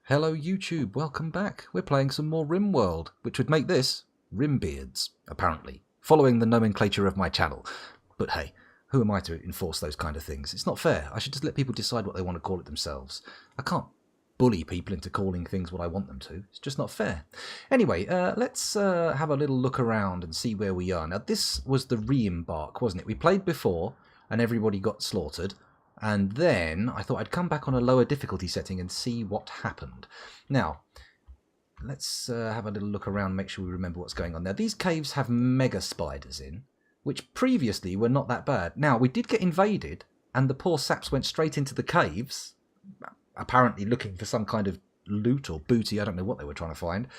Hello YouTube, welcome back. We're playing some more RimWorld, which would make this Rimbeards, apparently, following the nomenclature of my channel. But hey, who am I to enforce those kind of things? It's not fair. I should just let people decide what they want to call it themselves. I can't bully people into calling things what I want them to. It's just not fair. Anyway, let's have a little look around and see where we are. Now, this was the re-embark, wasn't it? We played before, and everybody got slaughtered. And then I thought I'd come back on a lower difficulty setting and see what happened. Now, let's have a little look around, make sure we remember what's going on there. These caves have mega spiders in, which previously were not that bad. Now, we did get invaded, and the poor saps went straight into the caves, apparently looking for some kind of loot or booty. I don't know what they were trying to find.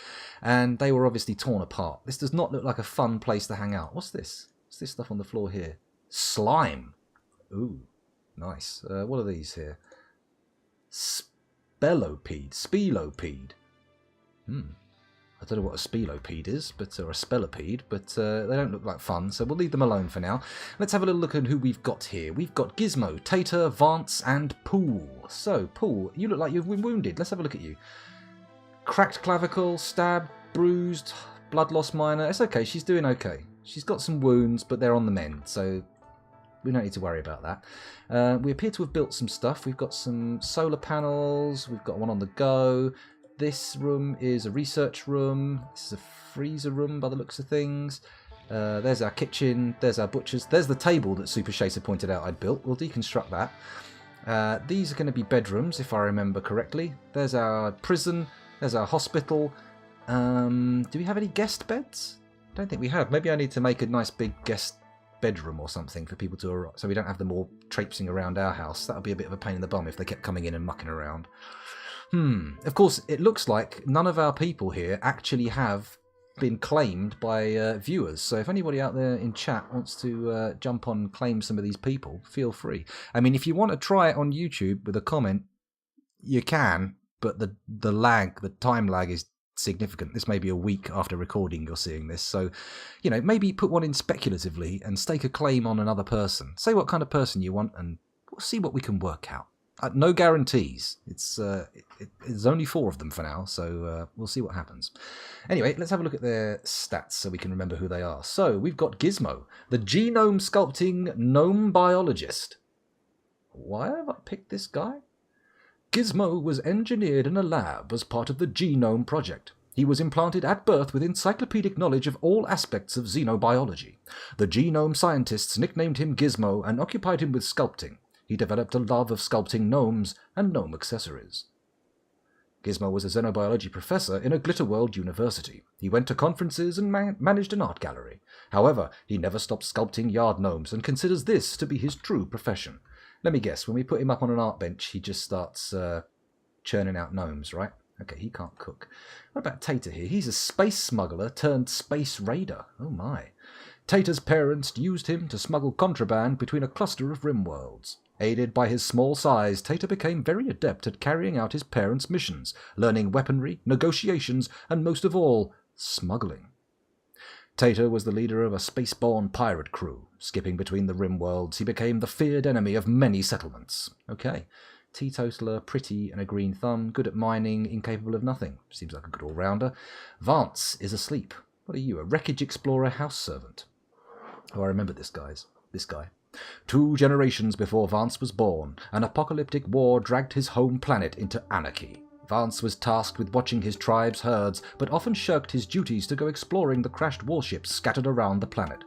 And they were obviously torn apart. This does not look like a fun place to hang out. What's this? What's this stuff on the floor here? Slime. Ooh. Nice. What are these here? Spelopede. Spelopede. I don't know what a spelopede is, or a spelopede, but they don't look like fun, so we'll leave them alone for now. Let's have a little look at who we've got here. We've got Gizmo, Tater, Vance, and Pool. So, Pool, you look like you've been wounded. Let's have a look at you. Cracked clavicle, stabbed, bruised, blood loss minor. It's okay, she's doing okay. She's got some wounds, but they're on the mend, so we don't need to worry about that. We appear to have built some stuff. We've got some solar panels. We've got one on the go. This room is a research room. This is a freezer room by the looks of things. There's our kitchen. There's our butcher's. There's the table that Super Chaser pointed out I'd built. We'll deconstruct that. These are going to be bedrooms, if I remember correctly. There's our prison. There's our hospital. Do we have any guest beds? I don't think we have. Maybe I need to make a nice big guest bedroom or something for people to arrive, so we don't have them all traipsing around our house. That would be a bit of a pain in the bum if they kept coming in and mucking around. Of course, it looks like none of our people here actually have been claimed by viewers, so if anybody out there in chat wants to jump on and claim some of these people, feel free. I mean, if you want to try it on YouTube with a comment, you can, but the time lag is significant. This may be a week after recording you're seeing this, so maybe put one in speculatively and stake a claim on another person. Say what kind of person you want and we'll see what we can work out. No guarantees. It's only 4 of them for now, so we'll see what happens. Anyway, let's have a look at their stats so we can remember who they are. So we've got Gizmo, the genome sculpting gnome biologist. Why have I picked this guy? Gizmo was engineered in a lab as part of the Genome Project. He was implanted at birth with encyclopedic knowledge of all aspects of xenobiology. The genome scientists nicknamed him Gizmo and occupied him with sculpting. He developed a love of sculpting gnomes and gnome accessories. Gizmo was a xenobiology professor in a Glitterworld university. He went to conferences and managed an art gallery. However, he never stopped sculpting yard gnomes and considers this to be his true profession. Let me guess, when we put him up on an art bench, he just starts churning out gnomes, right? Okay, he can't cook. What about Tater here? He's a space smuggler turned space raider. Oh my. Tater's parents used him to smuggle contraband between a cluster of rimworlds. Aided by his small size, Tater became very adept at carrying out his parents' missions, learning weaponry, negotiations, and most of all, smuggling. Tater was the leader of a space-borne pirate crew. Skipping between the rimworlds, he became the feared enemy of many settlements. Okay. Teetotaler, pretty, and a green thumb, good at mining, incapable of nothing. Seems like a good all-rounder. Vance is asleep. What are you, a wreckage explorer house servant? Oh, I remember this guy. 2 generations before Vance was born, an apocalyptic war dragged his home planet into anarchy. Vance was tasked with watching his tribe's herds, but often shirked his duties to go exploring the crashed warships scattered around the planet.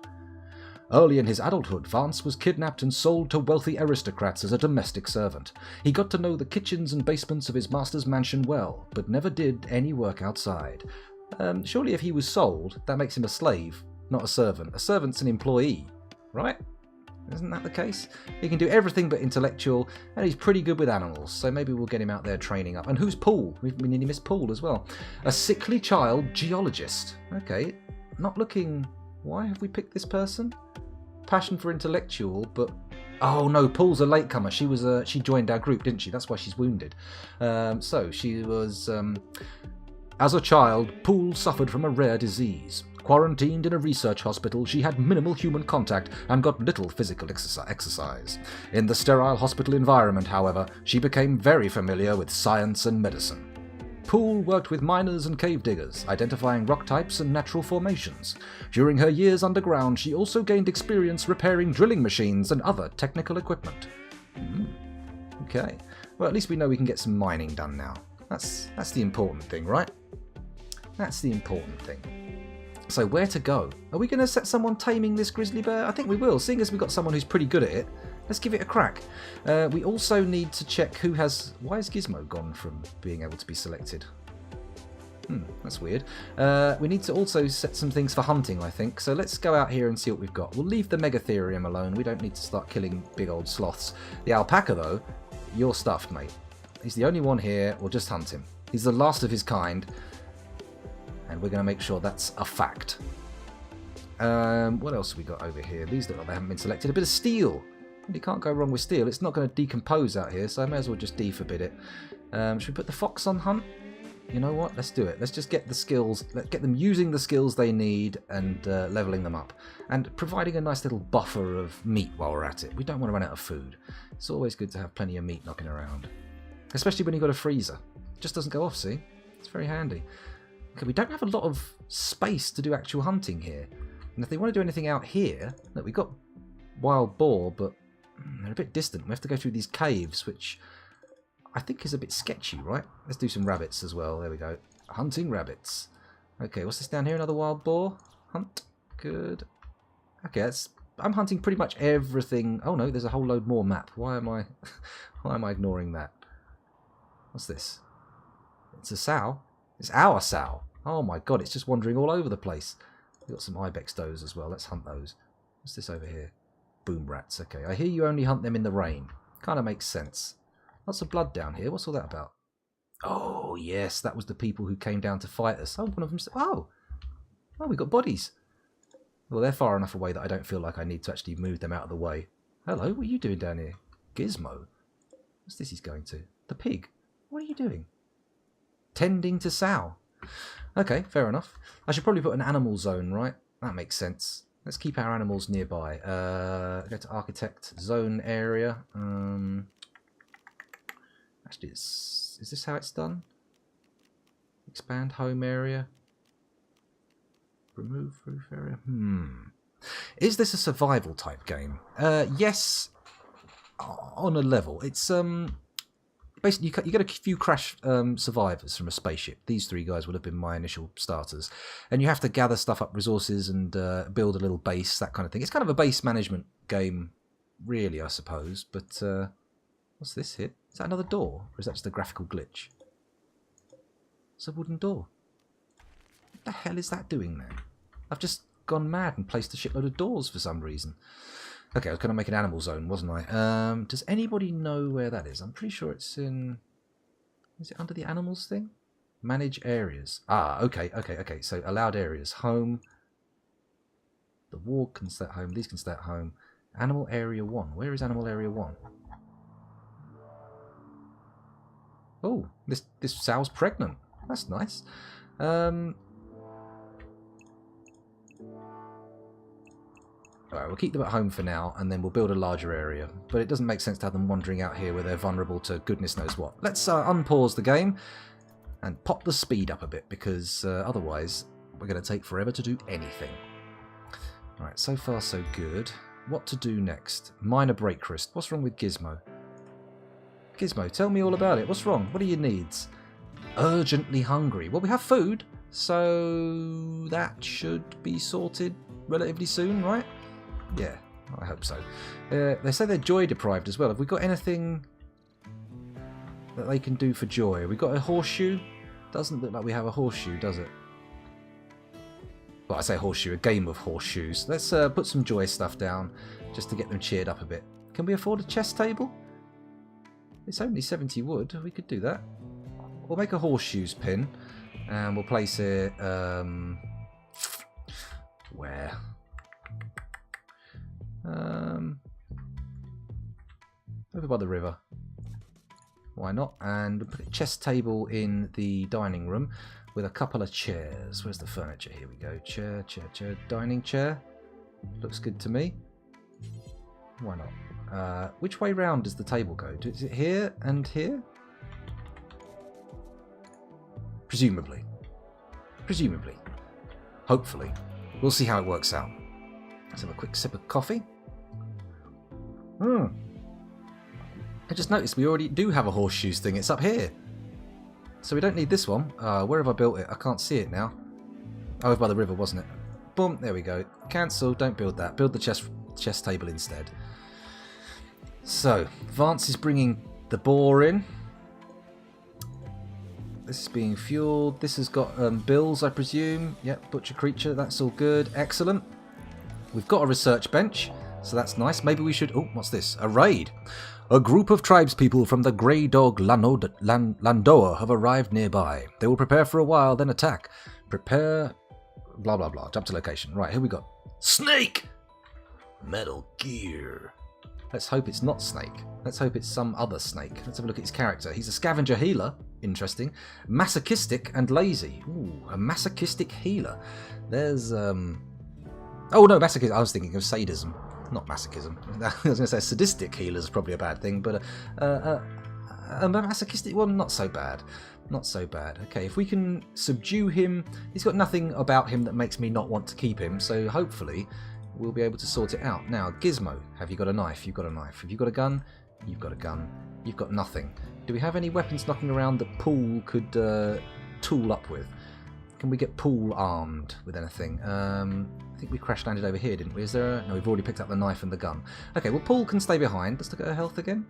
Early in his adulthood, Vance was kidnapped and sold to wealthy aristocrats as a domestic servant. He got to know the kitchens and basements of his master's mansion well, but never did any work outside. Surely if he was sold, that makes him a slave, not a servant. A servant's an employee, right? Isn't that the case? He can do everything but intellectual, and he's pretty good with animals, so maybe we'll get him out there training up. And who's Paul? We need to miss Paul as well. A sickly child geologist. Okay, not looking... Why have we picked this person? Passion for intellectual, but... Oh no, Paul's a latecomer. She joined our group, didn't she? That's why she's wounded. So she was... As a child, Poole suffered from a rare disease. Quarantined in a research hospital, she had minimal human contact and got little physical exercise. In the sterile hospital environment, however, she became very familiar with science and medicine. Poole worked with miners and cave diggers, identifying rock types and natural formations. During her years underground, she also gained experience repairing drilling machines and other technical equipment. Okay. Well, at least we know we can get some mining done now. That's the important thing, right? That's the important thing. So where to go? Are we going to set someone taming this grizzly bear? I think we will, seeing as we've got someone who's pretty good at it. Let's give it a crack. We also need to check who has... Why is Gizmo gone from being able to be selected? That's weird. We need to also set some things for hunting, I think. So let's go out here and see what we've got. We'll leave the Megatherium alone. We don't need to start killing big old sloths. The alpaca, though, you're stuffed, mate. He's the only one here. We'll just hunt him. He's the last of his kind. And we're going to make sure that's a fact. What else have we got over here? These look like they haven't been selected. A bit of steel. You can't go wrong with steel. It's not going to decompose out here, so I may as well just deforbid it. Should we put the fox on hunt? You know what? Let's do it. Let's just get the skills. Let's get them using the skills they need and leveling them up. And providing a nice little buffer of meat while we're at it. We don't want to run out of food. It's always good to have plenty of meat knocking around. Especially when you've got a freezer. It just doesn't go off, see? It's very handy. Okay, we don't have a lot of space to do actual hunting here. And if they want to do anything out here, look, we've got wild boar, but they're a bit distant. We have to go through these caves, which I think is a bit sketchy, right? Let's do some rabbits as well. There we go. Hunting rabbits. Okay, what's this down here? Another wild boar? Hunt. Good. Okay, I'm hunting pretty much everything. Oh no, there's a whole load more map. Why am I ignoring that? What's this? It's a sow. It's our sow. Oh my god, it's just wandering all over the place. We've got some ibex does as well. Let's hunt those. What's this over here? Boom rats. Okay, I hear you only hunt them in the rain. Kind of makes sense. Lots of blood down here. What's all that about? Oh, yes, that was the people who came down to fight us. Oh, one of them... Oh, we got bodies. Well, they're far enough away that I don't feel like I need to actually move them out of the way. Hello, what are you doing down here? Gizmo? What's this he's going to? The pig? What are you doing? Tending to sow. Okay, fair enough. I should probably put an animal zone, right? That makes sense. Let's keep our animals nearby. Go to architect zone area. Actually, is this how it's done? Expand home area. Remove roof area. Is this a survival type game? Yes, on a level. It's basically you get a few crash survivors from a spaceship. These three guys would have been my initial starters, and you have to gather stuff up, resources, and build a little base, that kind of thing. It's kind of a base management game, really, I suppose. But what's this here? Is that another door, or is that just a graphical glitch? It's a wooden door. What the hell is that doing there? I've just gone mad and placed a shitload of doors for some reason. Okay, I was going to make an animal zone, wasn't I? Does anybody know where that is? I'm pretty sure it's in... Is it under the animals thing? Manage areas. Ah, okay. So allowed areas. Home. The ward can stay at home. These can stay at home. Animal area 1. Where is animal area 1? Oh, this sow's pregnant. That's nice. Alright, we'll keep them at home for now, and then we'll build a larger area. But it doesn't make sense to have them wandering out here where they're vulnerable to goodness knows what. Let's unpause the game and pop the speed up a bit, because otherwise we're going to take forever to do anything. Alright, so far so good. What to do next? Minor break wrist. What's wrong with Gizmo? Gizmo, tell me all about it. What's wrong? What are your needs? Urgently hungry. Well, we have food, so that should be sorted relatively soon, right? Yeah, I hope so. They say they're joy deprived as well. Have we got anything that they can do for joy? Have we got a horseshoe? Doesn't look like we have a horseshoe, does it? Well, I say horseshoe, a game of horseshoes. Let's put some joy stuff down just to get them cheered up a bit. Can we afford a chess table? It's only 70 wood. We could do that. We'll make a horseshoes pin and we'll place it where? Over by the river. Why not? And we'll put a chess table in the dining room with a couple of chairs. Where's the furniture? Here we go. Chair, dining chair. Looks good to me. Why not? Which way round does the table go? Is it here and here? Presumably. Presumably. Hopefully. We'll see how it works out. Let's have a quick sip of coffee. I just noticed we already do have a horseshoes thing. It's up here. So we don't need this one. Where have I built it? I can't see it now. Oh, over by the river, wasn't it? Boom, there we go. Cancel, don't build that. Build the chess table instead. So, Vance is bringing the boar in. This is being fueled. This has got bills, I presume. Yep, butcher creature, that's all good. Excellent. We've got a research bench, so that's nice. Maybe we should... Oh, what's this? A raid. A group of tribespeople from the Grey Dog Landoa have arrived nearby. They will prepare for a while, then attack. Prepare... Blah, blah, blah. Jump to location. Right, here we go. Snake! Metal Gear. Let's hope it's not Snake. Let's hope it's some other snake. Let's have a look at his character. He's a scavenger healer. Interesting. Masochistic and lazy. Ooh, a masochistic healer. There's... Oh, no, masochism. I was thinking of sadism. Not masochism. I was going to say sadistic healer is probably a bad thing, but a masochistic one, not so bad. Not so bad. Okay, if we can subdue him, he's got nothing about him that makes me not want to keep him, so hopefully we'll be able to sort it out. Now, Gizmo, have you got a knife? You've got a knife. Have you got a gun? You've got a gun. You've got nothing. Do we have any weapons knocking around that Paul could tool up with? Can we get Paul armed with anything? I think we crash landed over here, didn't we? Is there a... No, we've already picked up the knife and the gun. Okay, well, Paul can stay behind. Let's look at her health again.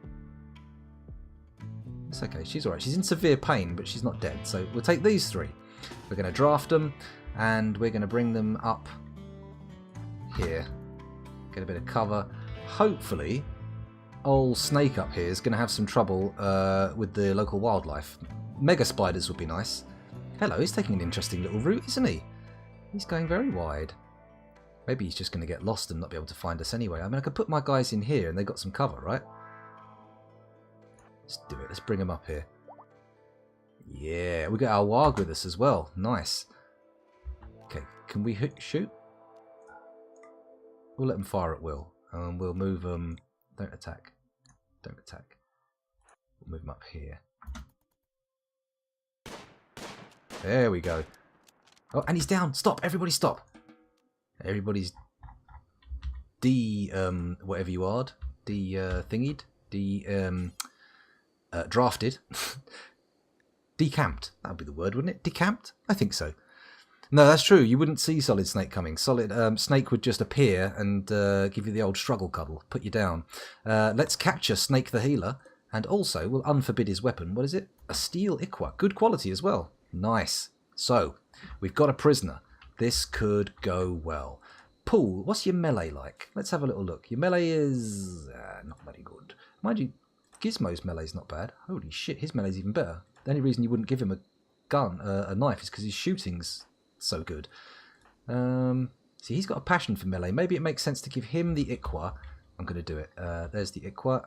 It's okay, she's alright. She's in severe pain, but she's not dead. So we'll take these three. We're going to draft them, and we're going to bring them up here. Get a bit of cover. Hopefully, old Snake up here is going to have some trouble with the local wildlife. Mega spiders would be nice. Hello, he's taking an interesting little route, isn't he? He's going very wide. Maybe he's just going to get lost and not be able to find us anyway. I mean, I could put my guys in here and they've got some cover, right? Let's do it. Let's bring them up here. Yeah, we got our Wag with us as well. Nice. Okay, can we shoot? We'll let them fire at will. We'll move them... Don't attack. Don't attack. We'll move them up here. There we go. Oh, and he's down. Stop. Everybody stop. Everybody's whatever you are. Thingied. Drafted. Decamped. That would be the word, wouldn't it? Decamped? I think so. No, that's true. You wouldn't see Solid Snake coming. Solid Snake would just appear and give you the old struggle cuddle. Put you down. Let's capture Snake the Healer. And also, we'll unforbid his weapon. What is it? A steel Iqua. Good quality as well. Nice. So, we've got a prisoner. This could go well. Paul, what's your melee like? Let's have a little look. Your melee is not very good. Mind you, Gizmo's melee's not bad. Holy shit, his melee's even better. The only reason you wouldn't give him a gun, a knife, is because his shooting's so good. See, he's got a passion for melee. Maybe it makes sense to give him the Iqua. I'm going to do it. There's the Iqua.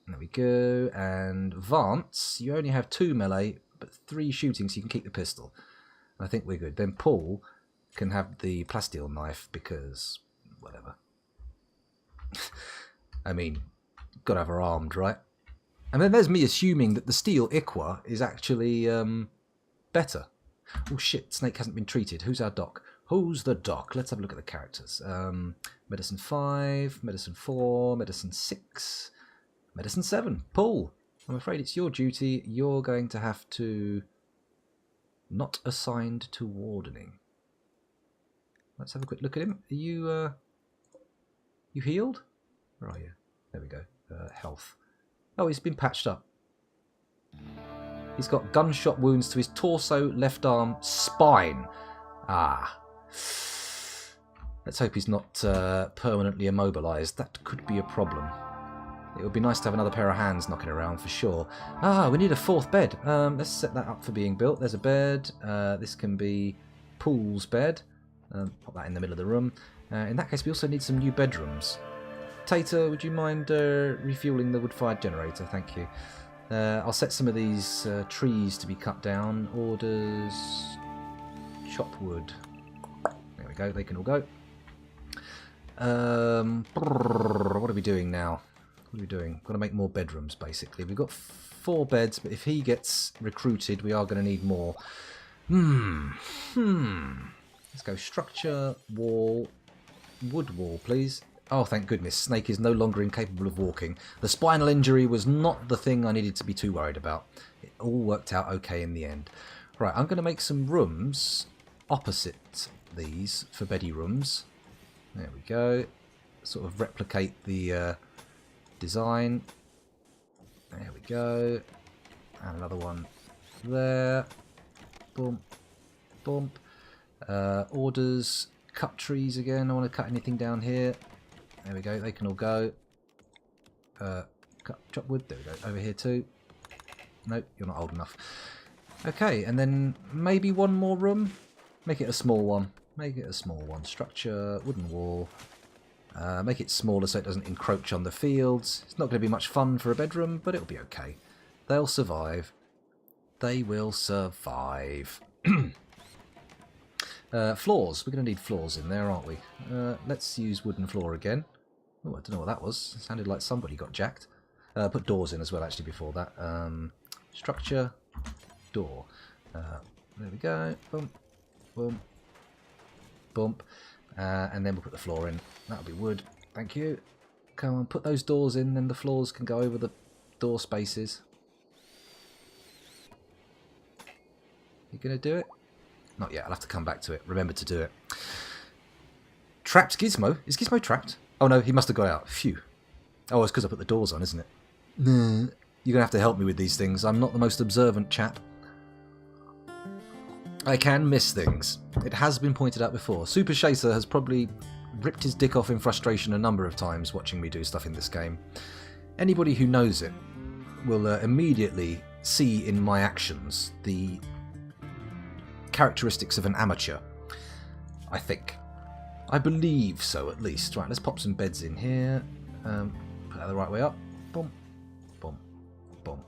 There we go. And Vance, you only have 2 melee, but 3 shooting, so you can keep the pistol. I think we're good. Then Paul can have the plasteel knife because whatever. I mean, got to have her armed, right? And then there's me assuming that the steel Iqua is actually better. Oh shit, Snake hasn't been treated. Who's our doc? Who's the doc? Let's have a look at the characters. Medicine 5, Medicine 4, Medicine 6, Medicine 7. Paul, I'm afraid it's your duty. You're going to have to... Not assigned to wardening. Let's have a quick look at him. Are you, you healed? Where are you? There we go. Health. Oh, he's been patched up. He's got gunshot wounds to his torso, left arm, spine. Ah. Let's hope he's not permanently immobilised. That could be a problem. It would be nice to have another pair of hands knocking around for sure. Ah, we need a 4th bed. Let's set that up for being built. There's a bed. This can be Paul's bed. Pop that in the middle of the room. In that case, we also need some new bedrooms. Tater, would you mind refueling the wood-fired generator? Thank you. I'll set some of these trees to be cut down. Orders. Chop wood. There we go. They can all go. What are we doing now? What are we doing? Got to make more bedrooms, basically. We've got 4 beds, but if he gets recruited, we are going to need more. Let's go structure, wall, wood wall, please. Oh, thank goodness. Snake is no longer incapable of walking. The spinal injury was not the thing I needed to be too worried about. It all worked out okay in the end. Right, I'm going to make some rooms opposite these for beddy rooms. There we go. Sort of replicate the design. There we go. And another one there. Boom. Bump. Orders. Cut trees again. I want to cut anything down here. There we go. They can all go. Chop wood. There we go. Over here too. Nope, you're not old enough. Okay, and then maybe one more room. Make it a small one. Make it a small one. Structure, wooden wall. Make it smaller so it doesn't encroach on the fields. It's not going to be much fun for a bedroom, but it'll be okay. They'll survive. They will survive. Floors. We're going to need floors in there, aren't we? Let's use wooden floor again. Oh, I don't know what that was. It sounded like somebody got jacked. Put doors in as well, actually, before that. Structure, door. There we go. Bump, bump, bump. And then we'll put the floor in. That'll be wood. Thank you. Come on, put those doors in, then the floors can go over the door spaces. You going to do it? Not yet. I'll have to come back to it. Remember to do it. Trapped Gizmo? Is Gizmo trapped? Oh no, he must have got out. Phew. Oh, it's because I put the doors on, isn't it? Nah. You're going to have to help me with these things. I'm not the most observant chap. I can miss things. It has been pointed out before. Super Shacer has probably ripped his dick off in frustration a number of times watching me do stuff in this game. Anybody who knows it will immediately see in my actions the characteristics of an amateur. I think. I believe so, at least. Right, let's pop some beds in here. Put that the right way up. Boom. Boom. Boom.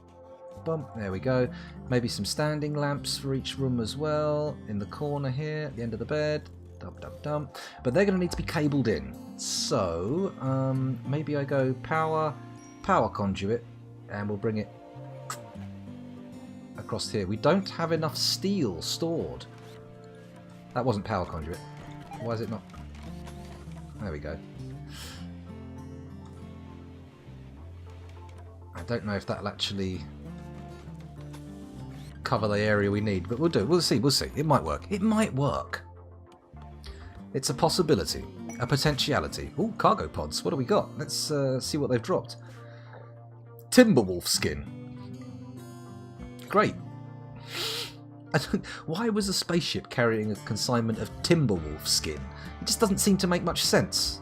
Boom. There we go. Maybe some standing lamps for each room as well. In the corner here, at the end of the bed. Dum dum dum. But they're going to need to be cabled in. So, maybe I go power conduit, and we'll bring it across here. We don't have enough steel stored. That wasn't power conduit. Why is it not? There we go. I don't know if that'll actually cover the area we need, but we'll do. We'll see. We'll see. It might work. It might work. It's a possibility. A potentiality. Ooh, cargo pods. What do we got? Let's see what they've dropped. Timberwolf skin. Great. Why was a spaceship carrying a consignment of Timberwolf skin? It just doesn't seem to make much sense.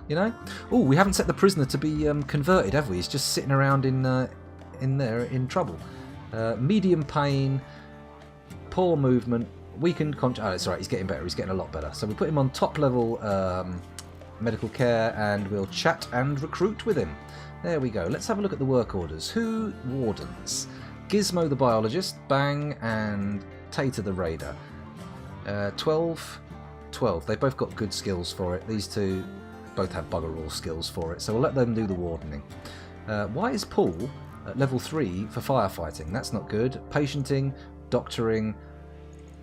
You know? Oh, we haven't set the prisoner to be converted, have we? He's just sitting around in there in trouble. Medium pain, poor movement, weakened conscience. Oh, it's alright, he's getting better. He's getting a lot better. So we put him on top level medical care, and we'll chat and recruit with him. There we go. Let's have a look at the work orders. Who? Wardens. Gizmo the biologist, Bang, and Tater the raider. 12. They both got good skills for it. These two both have bugger all skills for it, so we'll let them do the wardening. Why is Paul at level 3 for firefighting? That's not good. Patienting, doctoring,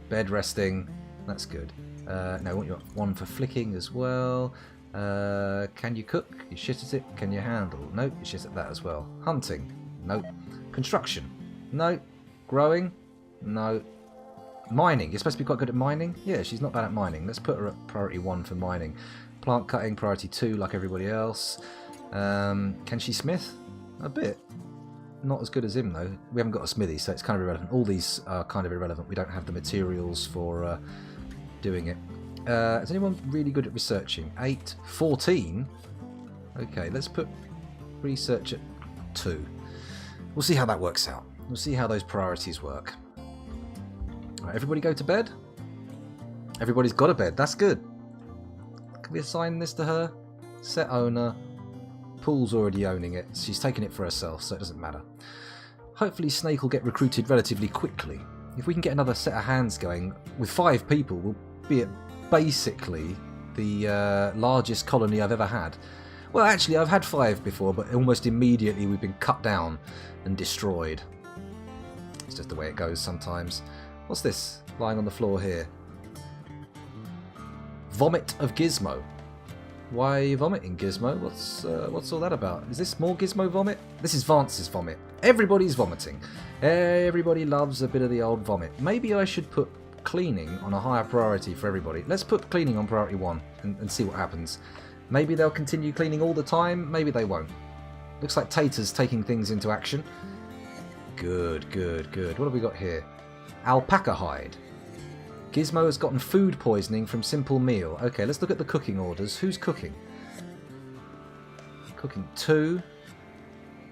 bed resting. That's good. No, I want you up 1 for flicking as well. Can you cook? You shit at it. Can you handle? Nope, you shit at that as well. Hunting? Nope. Construction? No. Growing? No. Mining? You're supposed to be quite good at mining? Yeah, she's not bad at mining. Let's put her at priority 1 for mining. Plant cutting, priority 2 like everybody else. Can she smith? A bit. Not as good as him though. We haven't got a smithy, so it's kind of irrelevant. All these are kind of irrelevant. We don't have the materials for doing it. Is anyone really good at researching? 8. 14? Okay, let's put research at 2. We'll see how that works out. We'll see how those priorities work. Right, everybody go to bed? Everybody's got a bed. That's good. Can we assign this to her? Set owner. Pool's already owning it. She's taken it for herself, so it doesn't matter. Hopefully Snake will get recruited relatively quickly. If we can get another set of hands going, with 5 people, we'll be at basically the largest colony I've ever had. Well, actually, I've had 5 before, but almost immediately we've been cut down. and destroyed. It's just the way it goes sometimes. What's this lying on the floor here? Vomit of Gizmo. Why are you vomiting, Gizmo? What's all that about? Is this more Gizmo vomit? This is Vance's vomit. Everybody's vomiting. Everybody loves a bit of the old vomit. Maybe I should put cleaning on a higher priority for everybody. Let's put cleaning on priority 1 and see what happens. Maybe they'll continue cleaning all the time. Maybe they won't. Looks like Tater's taking things into action. Good, good, good. What have we got here? Alpaca hide. Gizmo has gotten food poisoning from simple meal. Okay, let's look at the cooking orders. Who's cooking? Cooking 2.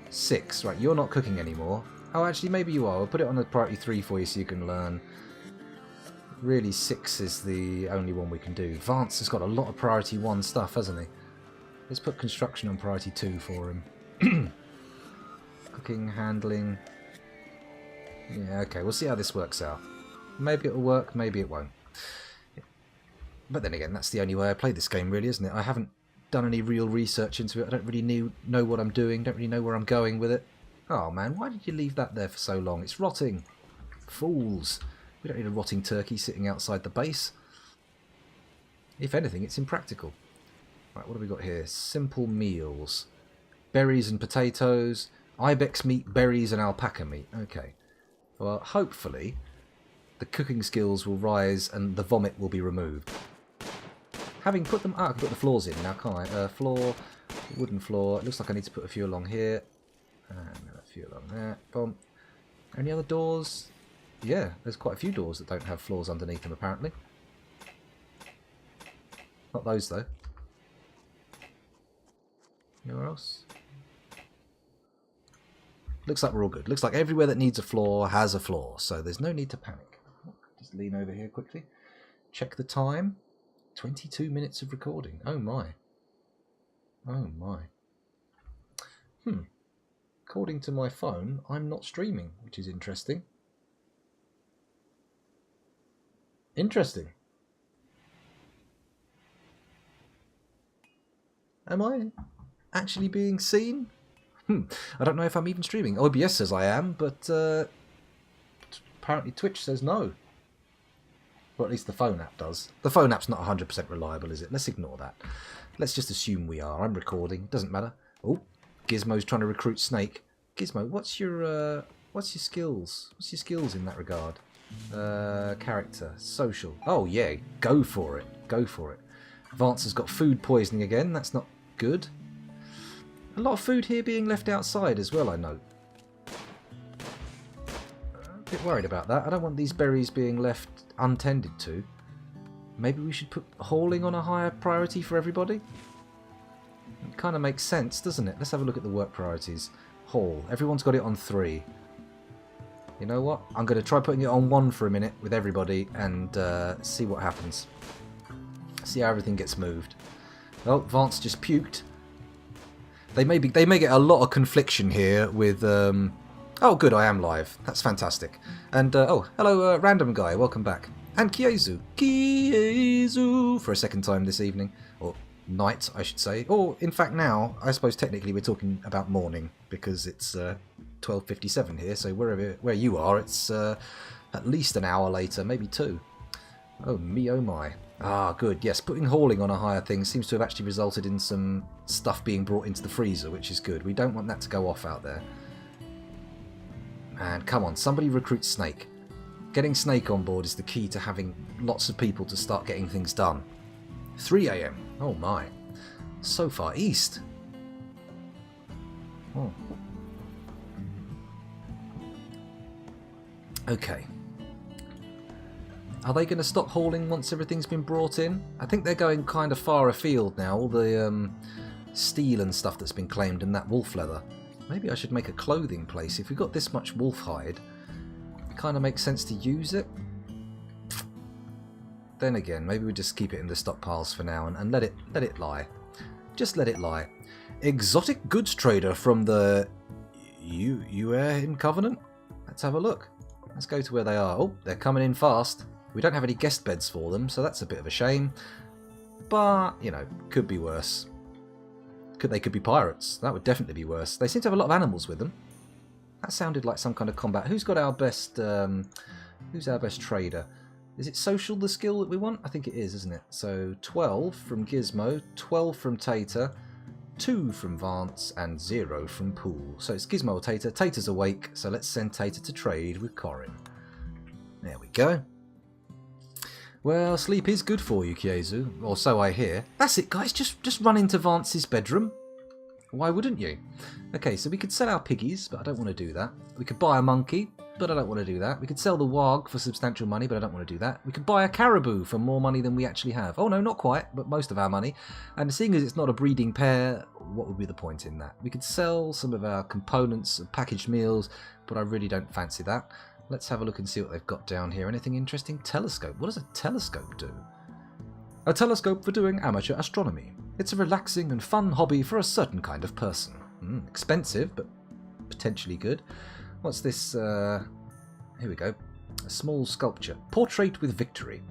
6. Right, you're not cooking anymore. Oh, actually, maybe you are. We'll put it on a priority 3 for you so you can learn. Really, 6 is the only one we can do. Vance has got a lot of priority 1 stuff, hasn't he? Let's put construction on priority 2 for him. Cooking, handling. Yeah, okay, we'll see how this works out. Maybe it'll work, maybe it won't. But then again, that's the only way I play this game, really, isn't it? I haven't done any real research into it. I don't really know what I'm doing, don't really know where I'm going with it. Oh man, why did you leave that there for so long? It's rotting. Fools. We don't need a rotting turkey sitting outside the base. If anything, it's impractical. Right, what have we got here? Simple meals. Berries and potatoes. Ibex meat, berries and alpaca meat. Okay. Well, hopefully the cooking skills will rise and the vomit will be removed. Having put them... I can put the floors in now, can't I? Floor, wooden floor. It looks like I need to put a few along here. And a few along there. Boom. Any other doors? Yeah, there's quite a few doors that don't have floors underneath them, apparently. Not those, though. Anywhere else? Looks like we're all good. Looks like everywhere that needs a floor has a floor, so there's no need to panic. Just lean over here quickly. Check the time. 22 minutes of recording. Oh my. Oh my. According to my phone, I'm not streaming, which is interesting. Interesting. Am I actually being seen? I don't know if I'm even streaming. OBS says I am, but apparently Twitch says no. Or at least the phone app does. The phone app's not 100% reliable, is it? Let's ignore that. Let's just assume we are. I'm recording. Doesn't matter. Oh, Gizmo's trying to recruit Snake. Gizmo, what's your skills? What's your skills in that regard? Character, social. Oh yeah, go for it. Go for it. Vance has got food poisoning again. That's not good. A lot of food here being left outside as well, I note. A bit worried about that. I don't want these berries being left untended to. Maybe we should put hauling on a higher priority for everybody? It kind of makes sense, doesn't it? Let's have a look at the work priorities. Haul. Everyone's got it on 3. You know what? I'm going to try putting it on 1 for a minute with everybody and see what happens. See how everything gets moved. Oh, Vance just puked. They may get a lot of confliction here with... Oh, good, I am live. That's fantastic. And, oh, hello, random guy. Welcome back. And Kiezu. Kiezu! For a second time this evening. Or night, I should say. Or, in fact, now, I suppose technically we're talking about morning. Because it's 12:57 here, so where you are, it's at least an hour later, maybe 2. Oh, me oh my. Ah, good. Yes, putting hauling on a higher thing seems to have actually resulted in some stuff being brought into the freezer, which is good. We don't want that to go off out there. And come on, somebody recruit Snake. Getting Snake on board is the key to having lots of people to start getting things done. 3 AM. Oh my. So far east. Oh. Okay. Are they going to stop hauling once everything's been brought in? I think they're going kind of far afield now. All the steel and stuff that's been claimed and that wolf leather. Maybe I should make a clothing place. If we've got this much wolf hide, it kind of makes sense to use it. Then again, maybe we just keep it in the stockpiles for now and let it lie. Just let it lie. Exotic goods trader from the in Covenant? Let's have a look. Let's go to where they are. Oh, they're coming in fast. We don't have any guest beds for them, so that's a bit of a shame. But, you know, could be worse. They could be pirates. That would definitely be worse. They seem to have a lot of animals with them. That sounded like some kind of combat. Who's got our best... who's our best trader? Is it social, the skill that we want? I think it is, isn't it? So 12 from Gizmo, 12 from Tater, 2 from Vance, and 0 from Pool. So it's Gizmo or Tater. Tater's awake, so let's send Tater to trade with Corin. There we go. Well, sleep is good for you, Kiezu, or so I hear. That's it, guys. Just run into Vance's bedroom. Why wouldn't you? Okay, so we could sell our piggies, but I don't want to do that. We could buy a monkey, but I don't want to do that. We could sell the wog for substantial money, but I don't want to do that. We could buy a caribou for more money than we actually have. Oh no, not quite, but most of our money. And seeing as it's not a breeding pair, what would be the point in that? We could sell some of our components of packaged meals, but I really don't fancy that. Let's have a look and see what they've got down here. Anything interesting? Telescope. What does a telescope do? A telescope for doing amateur astronomy. It's a relaxing and fun hobby for a certain kind of person. Expensive, but potentially good. What's this? Here we go. A small sculpture. Portrait with Victory.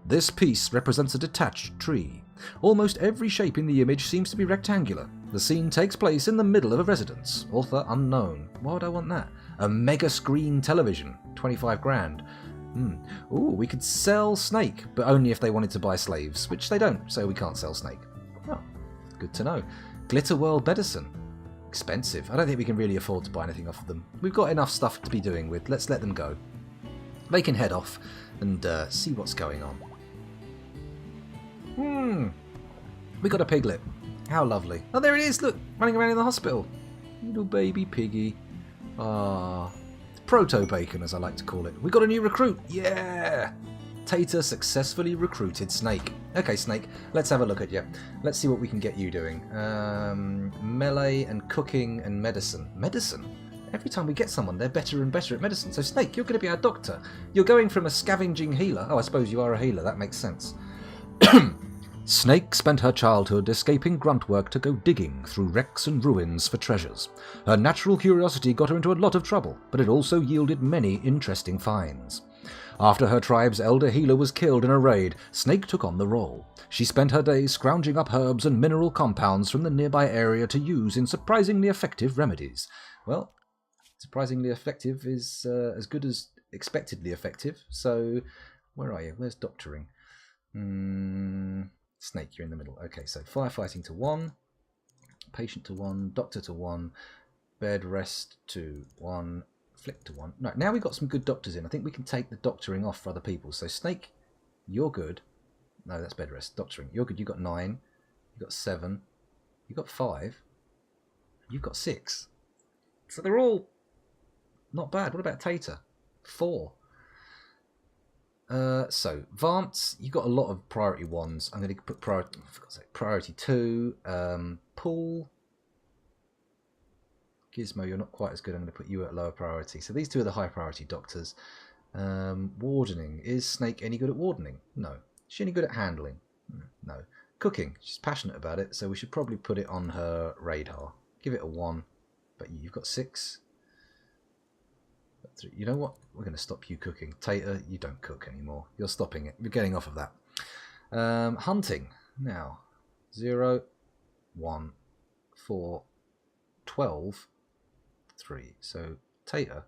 This piece represents a detached tree. Almost every shape in the image seems to be rectangular. The scene takes place in the middle of a residence. Author unknown. Why would I want that? A mega screen television. 25 grand. Ooh, we could sell Snake, but only if they wanted to buy slaves, which they don't, so we can't sell Snake. Oh, good to know. Glitter World Medicine. Expensive. I don't think we can really afford to buy anything off of them. We've got enough stuff to be doing with. Let's let them go. They can head off and see what's going on. We got a piglet. How lovely. Oh, there it is. Look, running around in the hospital. Little baby piggy. Ah, proto-bacon, as I like to call it. We got a new recruit. Yeah! Tater successfully recruited Snake. Okay, Snake, let's have a look at you. Let's see what we can get you doing. Melee and cooking and medicine. Medicine? Every time we get someone, they're better and better at medicine. So, Snake, you're going to be our doctor. You're going from a scavenging healer. Oh, I suppose you are a healer. That makes sense. Snake spent her childhood escaping grunt work to go digging through wrecks and ruins for treasures. Her natural curiosity got her into a lot of trouble, but it also yielded many interesting finds. After her tribe's elder healer was killed in a raid, Snake took on the role. She spent her days scrounging up herbs and mineral compounds from the nearby area to use in surprisingly effective remedies. Well, surprisingly effective is as good as expectedly effective, so where are you? Where's doctoring? Snake, you're in the middle. Okay, so firefighting to 1, patient to 1, doctor to 1, bed rest to 1, flick to 1. Right, now we've got some good doctors in. I think we can take the doctoring off for other people. So Snake, you're good. No, that's bed rest. Doctoring, you're good. You got 9. You got 7. You got 5. You've got 6. So they're all not bad. What about Tater? 4. So Vance, you got a lot of priority 1s. I'm going to put priority 2. Pool. Gizmo, you're not quite as good. I'm going to put you at lower priority. So these two are the high priority doctors. Wardening. Is Snake any good at wardening? No. Is she any good at handling? No. Cooking. She's passionate about it, so we should probably put it on her radar. Give it a 1. But you've got 6. You know what? We're going to stop you cooking. Tater, you don't cook anymore. You're stopping it. You're getting off of that. Hunting. Now. 0, 1, 4, 12, 3. So, Tater,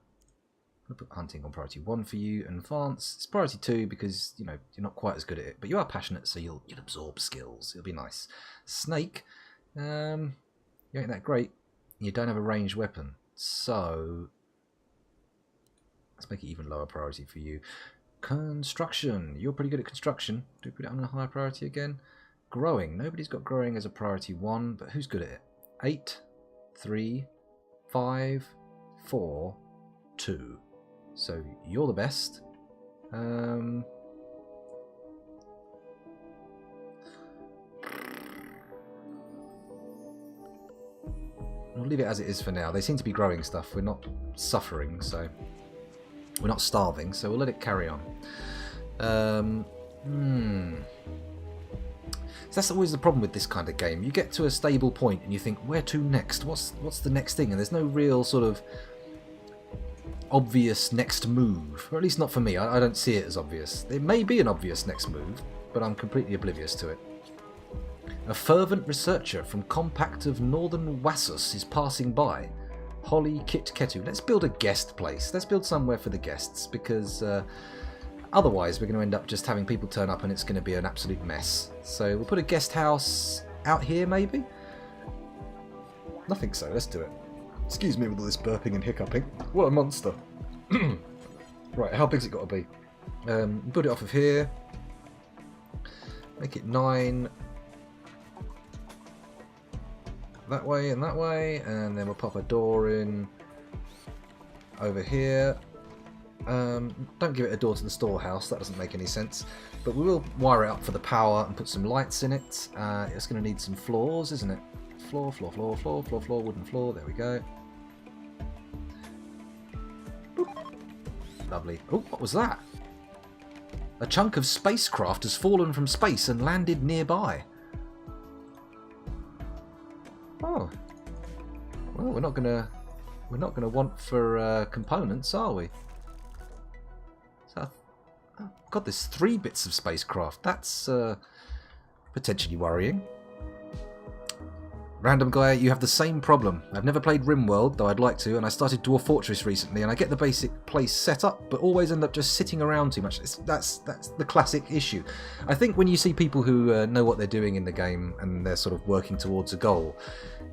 I'll put hunting on priority 1 for you. And Vance, it's priority 2 because, you know, you're not quite as good at it. But you are passionate, so you'll absorb skills. It'll be nice. Snake, you ain't that great. You don't have a ranged weapon. So, let's make it even lower priority for you. Construction. You're pretty good at construction. Do we put it on a higher priority again? Growing. Nobody's got growing as a priority 1, but who's good at it? 8, 3, 5, 4, 2. So you're the best. We'll leave it as it is for now. They seem to be growing stuff. We're not suffering, so we're not starving, so we'll let it carry on. So that's always the problem with this kind of game. You get to a stable point and you think, where to next? What's the next thing? And there's no real sort of obvious next move. Or at least not for me. I don't see it as obvious. It may be an obvious next move, but I'm completely oblivious to it. A fervent researcher from Compact of Northern Wassus is passing by. Holly Kit Ketu. Let's build a guest place. Let's build somewhere for the guests, because otherwise we're going to end up just having people turn up and it's going to be an absolute mess. So we'll put a guest house out here, maybe? I think so. Let's do it. Excuse me with all this burping and hiccuping. What a monster. Right, how big's it got to be? Put it off of here. Make it 9. That way and that way. And then we'll pop a door in over here. Don't give it a door to the storehouse. That doesn't make any sense. But we will wire it up for the power and put some lights in it. It's going to need some floors, isn't it? Floor, wooden floor. There we go. Lovely. Oh, what was that? A chunk of spacecraft has fallen from space and landed nearby. Oh. Well, we're not gonna want for components, are we? So, oh God, there's 3 bits of spacecraft. That's potentially worrying. Random guy, you have the same problem. I've never played Rimworld, though I'd like to, and I started Dwarf Fortress recently, and I get the basic place set up, but always end up just sitting around too much. That's the classic issue. I think when you see people who know what they're doing in the game, and they're sort of working towards a goal,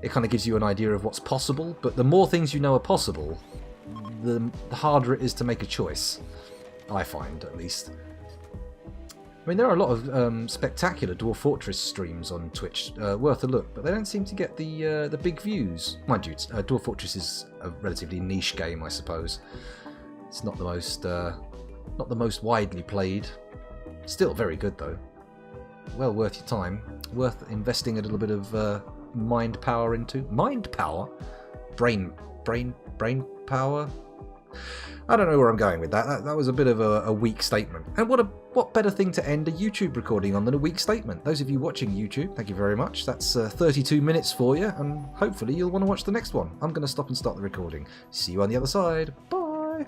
it kind of gives you an idea of what's possible, but the more things you know are possible, the harder it is to make a choice. I find, at least. I mean, there are a lot of spectacular Dwarf Fortress streams on Twitch, worth a look, but they don't seem to get the big views. Mind you, Dwarf Fortress is a relatively niche game, I suppose. It's not the most widely played. Still very good though. Well worth your time. Worth investing a little bit of mind power into. Mind power? Brain power? I don't know where I'm going with that. That was a bit of a weak statement. And what better thing to end a YouTube recording on than a weak statement? Those of you watching YouTube, thank you very much. That's 32 minutes for you, and hopefully you'll want to watch the next one. I'm going to stop and start the recording. See you on the other side. Bye!